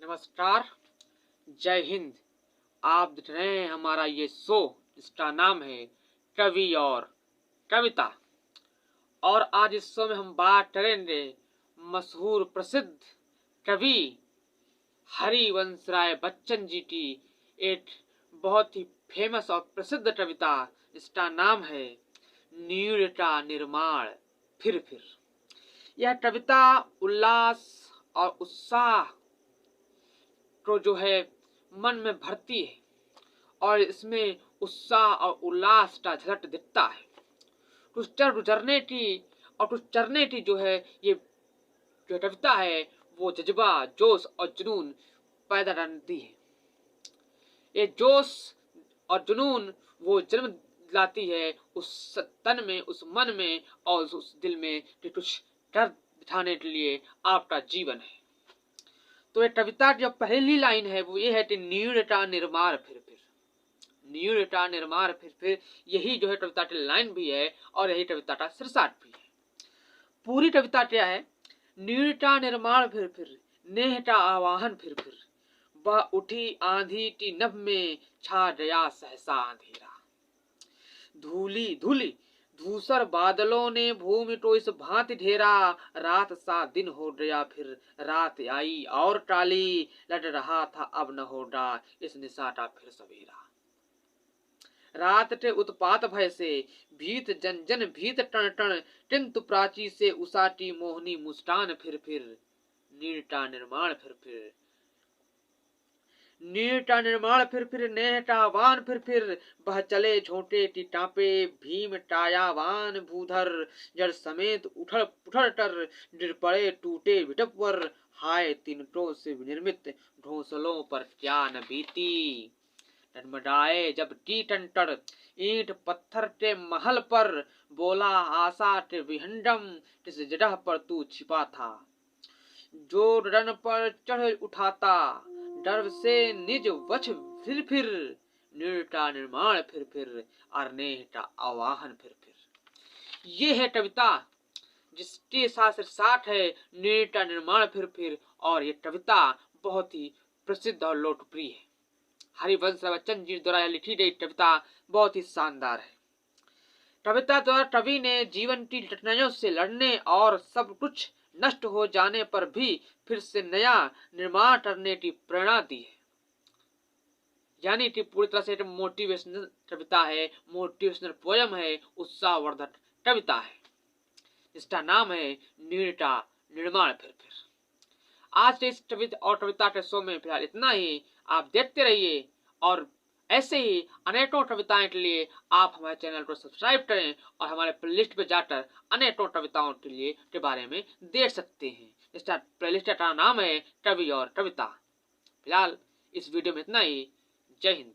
नमस्कार, जय हिंद। आप देख रहे हैं हमारा ये शो, जिसका नाम है कवि और कविता। और आज इस शो में हम बात करेंगे मशहूर प्रसिद्ध कवि हरिवंश राय बच्चन जी की एक बहुत ही फेमस और प्रसिद्ध कविता, जिसका नाम है नीड़ का निर्माण फिर। यह कविता उल्लास और उत्साह को जो है मन में भरती है और इसमें उत्साह और उल्लास का झलक दिखता है। कुछ चढ़ गुजरने की और कुछ चढ़ने की जो है ये जो कविता है वो जज्बा, जोश और जुनून पैदा करती है। ये जोश और जुनून वो जन्म दिलाती है उस तन में, उस मन में और उस दिल में कि कुछ कर दिखाने के लिए आपका जीवन है। तो ये कविता की जो पहली लाइन है वो ये है कि नीड़ का निर्माण फिर। नीड़ का निर्माण फिर, यही जो है कविता की लाइन भी है और यही कविता का शीर्षक भी है। पूरी कविता क्या है? नीड़ का निर्माण फिर, नेह का आवाहन फिर। वह उठी आंधी की नभ में, छा गया सहसा अंधेरा। धूली धूली धूसर बादलों ने भूमि को इस भांति घेरा, रात सा दिन हो गया फिर, रात आई और काली, लग रहा था अब न होगा इस निशा का फिर सवेरा। रात के उत्पात भय से भीत जन जन भीत टन टन, किंतु प्राची से उषा की मोहनी मुस्कान फिर। नीड़ का निर्माण फिर, नीड़ का निर्माण फिर, नेह का आह्वान फिर। बह चले झोंटे की टापे, भीम टायावान भूधर, जड़ समेत उठड़ पुठड़ कर, गिर पड़े टूटे विटपर, हाय तिनकों से निर्मित घोंसलों पर क्या न बीती। डगमगाए जब की टंटर, ईंट पत्थर के महल पर, बोला आशा के विहंडम, किस जगह पर तू छिपा था। जो रन पर चढ़ उठाता, डर से निज वच फिर। नीड़ का निर्माण फिर, और नेह का आवाहन फिर। ये है कविता जिसके साथ साथ है नीड़ का निर्माण फिर। और ये कविता बहुत ही प्रसिद्ध और लोकप्रिय है। हरिवंश राय बच्चन जी द्वारा लिखी गई कविता बहुत ही शानदार है। कविता द्वारा कवि ने जीवन की कठिनाइयों से लड़ने और सब कुछ नष्ट हो जाने पर भी फिर से नया निर्माण करने की प्रेरणा दी है। यानी कि पूरी तरह से एक मोटिवेशनल कविता है, मोटिवेशनल पोयम है, उत्साहवर्धक कविता है, जिसका नाम है नीड़ का निर्माण फिर। आज के इस कविता के शो में फिलहाल इतना ही। आप देखते रहिए और ऐसे ही अनेकों कविताएं के लिए आप हमारे चैनल को सब्सक्राइब करें और हमारे प्लेलिस्ट पे जाकर अनेकों कविताओं के लिए के बारे में देख सकते हैं। इसका प्लेलिस्ट का नाम है कवि और कविता। फिलहाल इस वीडियो में इतना ही। जय हिंद।